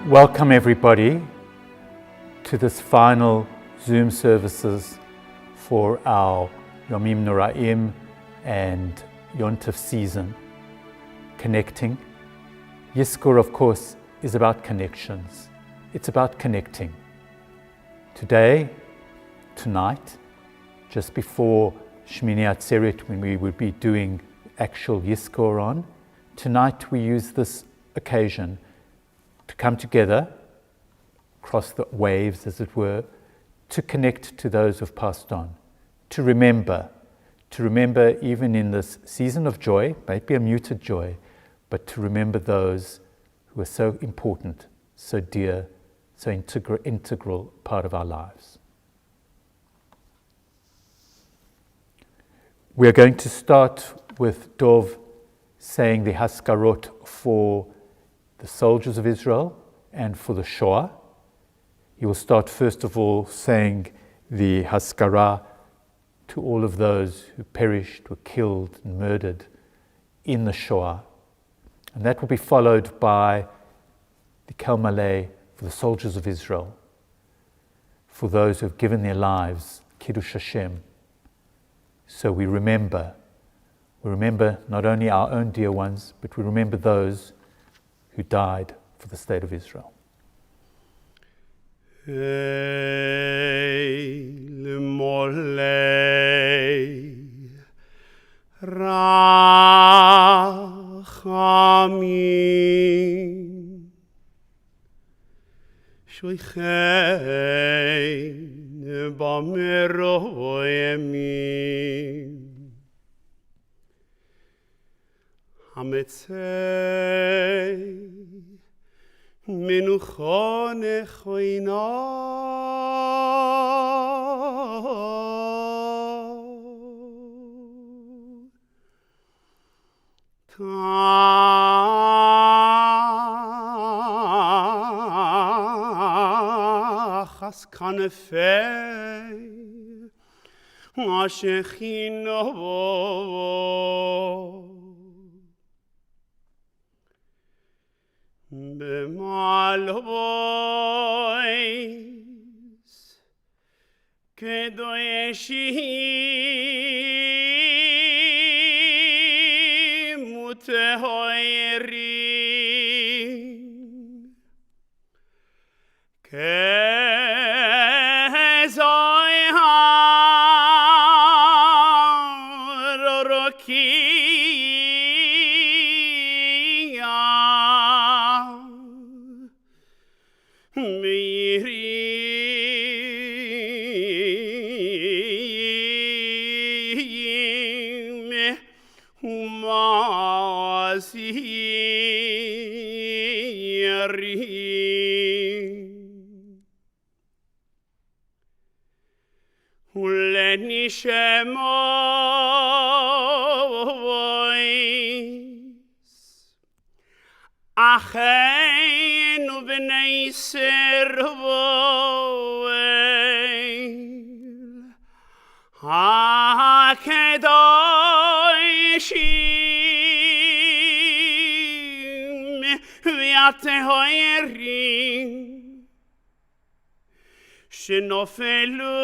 Welcome everybody to this final Zoom services for our Yomim Noraim and Yom Tov season. Connecting. Yizkor, of course, is about connections. It's about connecting. Today, tonight, just before Shmini Atzeret, when we would be doing actual Yizkor on, tonight we use this occasion to come together, cross the waves as it were, to connect to those who've passed on, to remember even in this season of joy, maybe a muted joy, but to remember those who are so important, so dear, so integral part of our lives. We are going to start with Dov saying the Haskarot for the soldiers of Israel and for the Shoah. He will start first of all saying the Haskara to all of those who perished, were killed and murdered in the Shoah. And that will be followed by the Kel Maleh for the soldiers of Israel, for those who have given their lives, Kiddush Hashem. So we remember not only our own dear ones, but we remember those who died for the state of Israel. Menuchon choina tachas kanefei ashechino B'malvois kedoshim utehoirim kezoi harorokim Acheinu b'nei Servoel HaKedoshim v'atehoirim shenofelu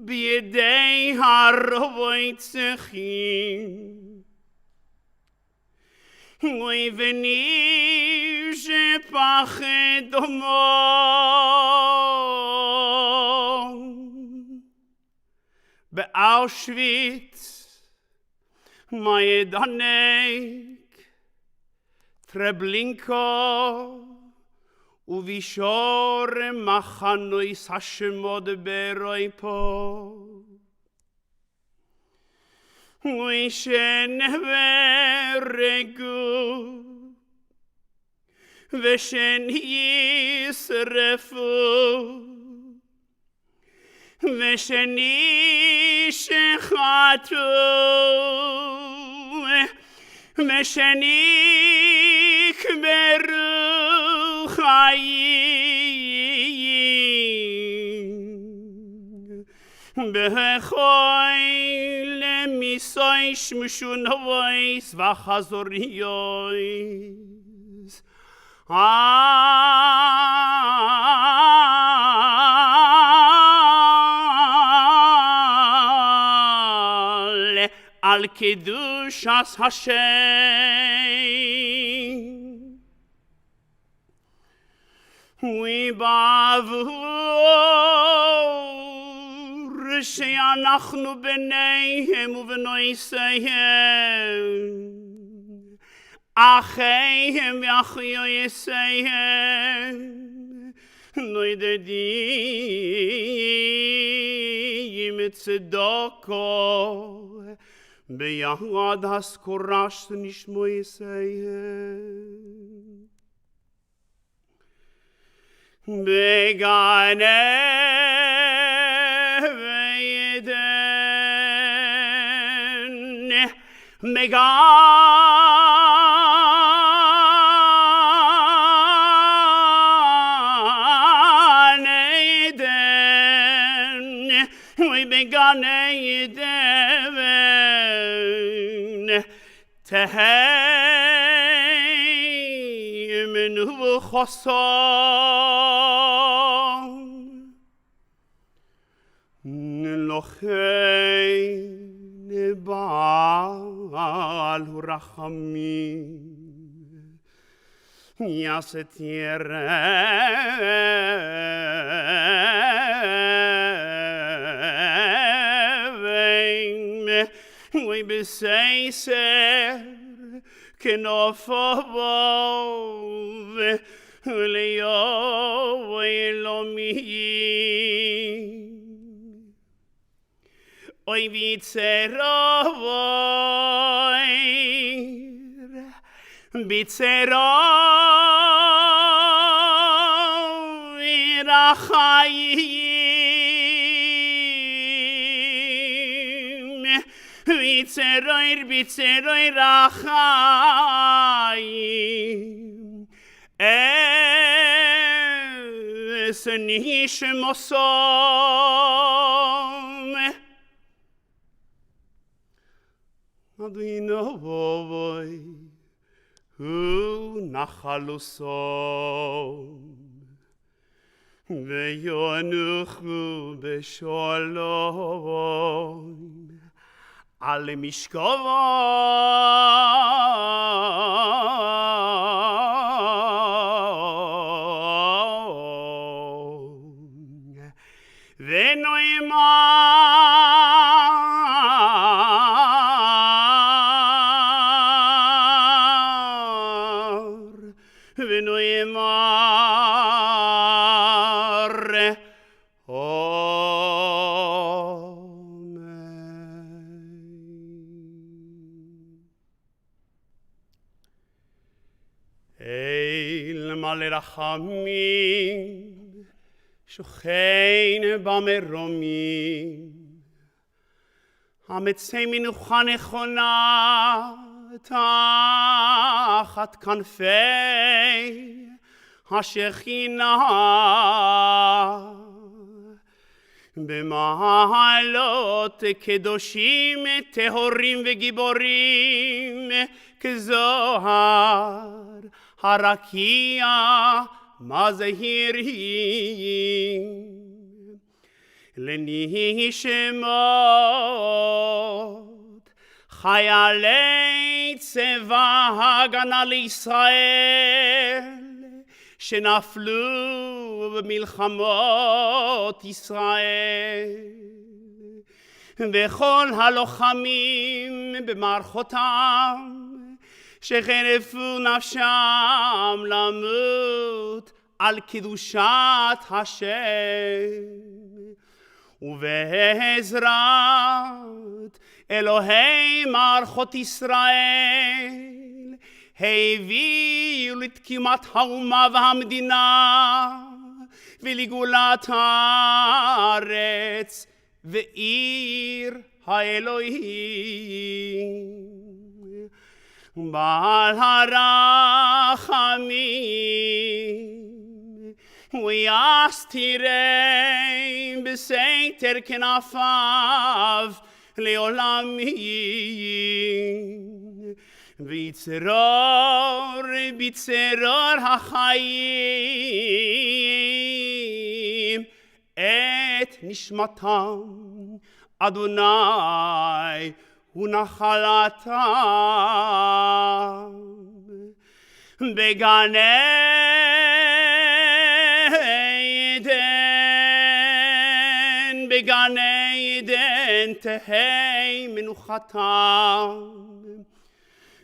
b'yedei harvoitzechim Oy veni je pachedom Be-Auschwitz Majdanek Treblinka Uvishore Machanois Hashemod Beroipo Oy shenveregu Veshen yisrefu Veshen yishechatu Veshen yikberu chayim Bechoy lemisoy shmushun hois vachazoriois על קדושת השם ובעבור שאנחנו בניהם ובנויסיהם אחיהם ואחיותיהם נודדים צדקו ביד הסקורש נשמעיהם בגן עדן בגן עדן תהיימנו וחסם לכן בעל רחמים יעשת we beseiser kenofov leo elomi oi bitzeroir achayim bitzeroir achayim es nishmosom adinavoy hu nachalusom veyonuchu beshalom al mishkavom v'noimar לרחמים שוכן במרומים המצא מנוחה נכונה תחת כנפי השכינה במעלות קדושים טהורים וגיבורים כזוהר הרקיע מזהירים לנשמות חיילי צבא הגנה לישראל שנפלו במלחמות ישראל וכל הלוחמים במערכותם שחירפו נפשם למות על קדושת השם ובעזרת אלוהי מערכות ישראל הביאו לתקימת האומה והמדינה ולגאולת הארץ ועיר האלוהים בעל הרחמים ויסתירם בסתר כנפיו לעולמים ויצרור בצרור החיים את נשמתם אדוני ונחלתם בגן עדן תהי מנוחתם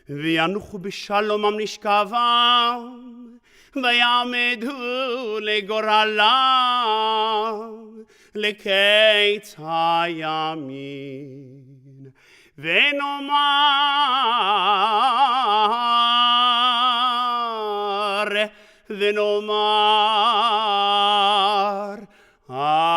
וינוחו בשלומם נשכבם ויעמדו לגורלם לקיץ הימין ונאמר Amen.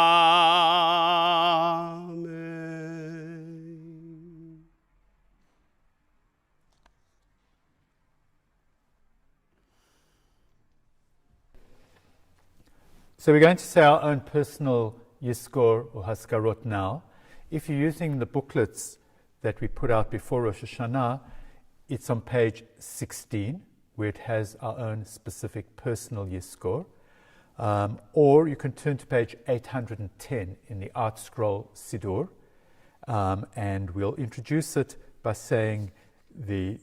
So we're going to say our own personal Yizkor or Haskarot now. If you're using the booklets that we put out before Rosh Hashanah, it's on page 16, where it has our own specific personal Yizkor. Or you can turn to page 810 in the Art Scroll Siddur, and we'll introduce it by saying the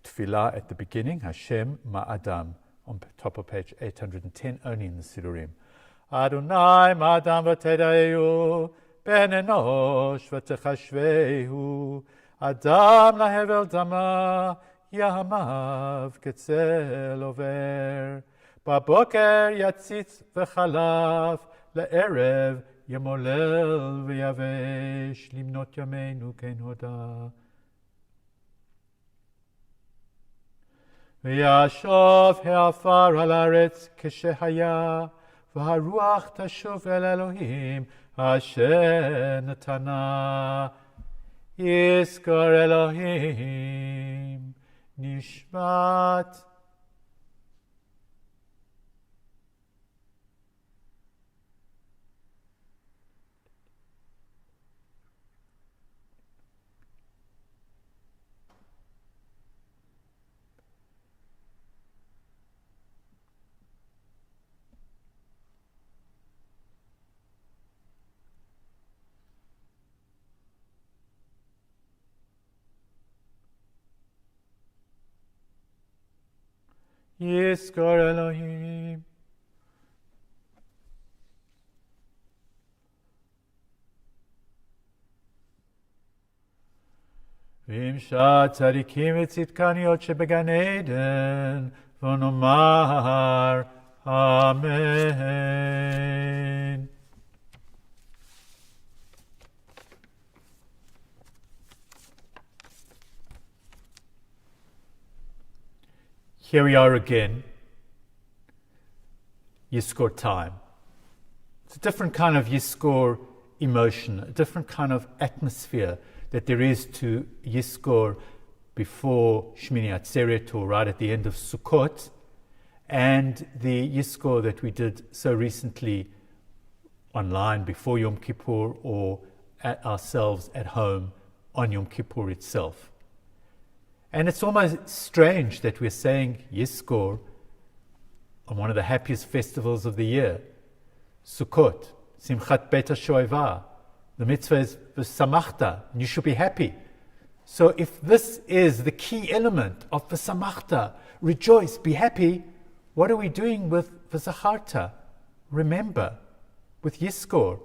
Tefillah at the beginning, Hashem Ma'adam, on top of page 810, only in the Siddurim. Adonai Ma'adam v'tedayu, ben enosh v'techashvehu, Adam lahevel dama, yamav ketzel over. בבוקר יציץ וחלף, לערב ימולל ויבש, למנות ימינו כן הודה. וישוב העפר על הארץ כשהיה, והרוח תשוב אל אלוהים, אשר נתנה. יזכור אלוהים, נשמת. Yizkor Elohim. V'imshat tzadikim v'tzidkaniyot shebegane Eden, v'nomar Amen. Here we are again, Yizkor time. It's a different kind of Yizkor emotion, a different kind of atmosphere that there is to Yizkor before Shmini Atzeret, or right at the end of Sukkot, and the Yizkor that we did so recently online before Yom Kippur, or at ourselves at home on Yom Kippur itself. And it's almost strange that we're saying Yizkor on one of the happiest festivals of the year, Sukkot, Simchat Bet HaShoevah. The mitzvah is V'samachta, and you should be happy. So if this is the key element of V'samachta, rejoice, be happy, what are we doing with V'zacharta, remember, with Yizkor,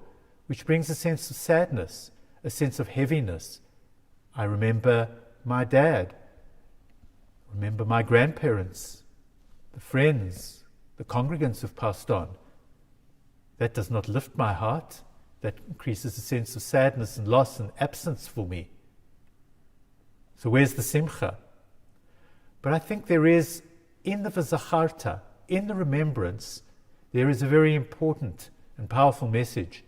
which brings a sense of sadness, a sense of heaviness? I remember my dad. Remember my grandparents, the friends, the congregants who've passed on. That does not lift my heart. That increases a sense of sadness and loss and absence for me. So where's the simcha? But I think there is, in the v'zacharta, in the remembrance, there is a very important and powerful message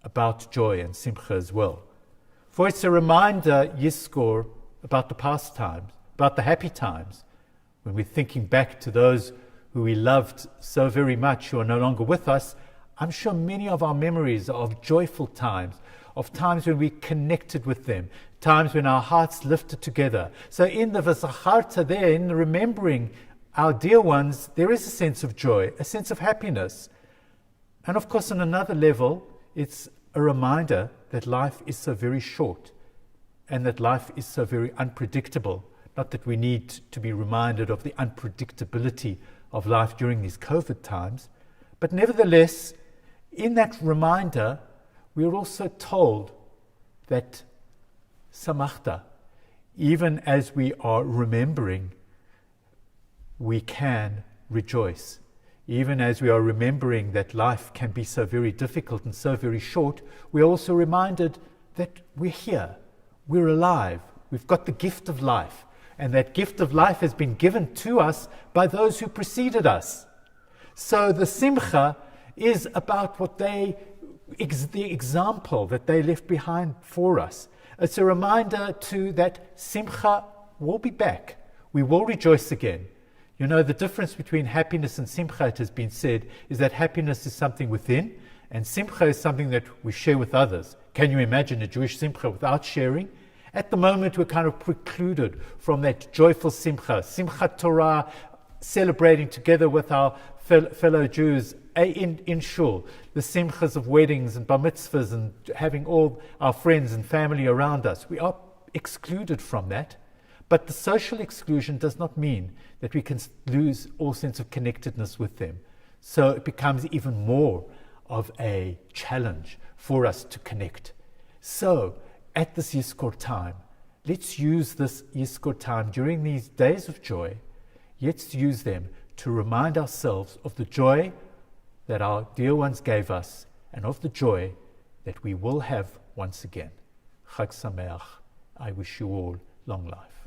about joy and simcha as well. For it's a reminder, Yizkor, about the past times, about the happy times, when we're thinking back to those who we loved so very much who are no longer with us. I'm sure many of our memories are of joyful times, of times when we connected with them, times when our hearts lifted together. So in the V'zacharta there, in the remembering our dear ones, there is a sense of joy, a sense of happiness. And of course, on another level, it's a reminder that life is so very short and that life is so very unpredictable. Not that we need to be reminded of the unpredictability of life during these COVID times, but nevertheless, in that reminder, we are also told that samachta, even as we are remembering, we can rejoice. Even as we are remembering that life can be so very difficult and so very short, we are also reminded that we're here, we're alive, we've got the gift of life, and that gift of life has been given to us by those who preceded us. So the simcha is about the example that they left behind for us. It's a reminder that simcha will be back. We will rejoice again. You know, the difference between happiness and simcha, it has been said, is that happiness is something within, and simcha is something that we share with others. Can you imagine a Jewish simcha without sharing? At the moment, we're kind of precluded from that joyful simcha, simchat Torah, celebrating together with our fellow Jews in Shule, the simchas of weddings and bar mitzvahs and having all our friends and family around us. We are excluded from that. But the social exclusion does not mean that we can lose all sense of connectedness with them. So it becomes even more of a challenge for us to connect. So at this Yizkor time, let's use this Yizkor time during these days of joy. Let's use them to remind ourselves of the joy that our dear ones gave us and of the joy that we will have once again. Chag Sameach. I wish you all long life.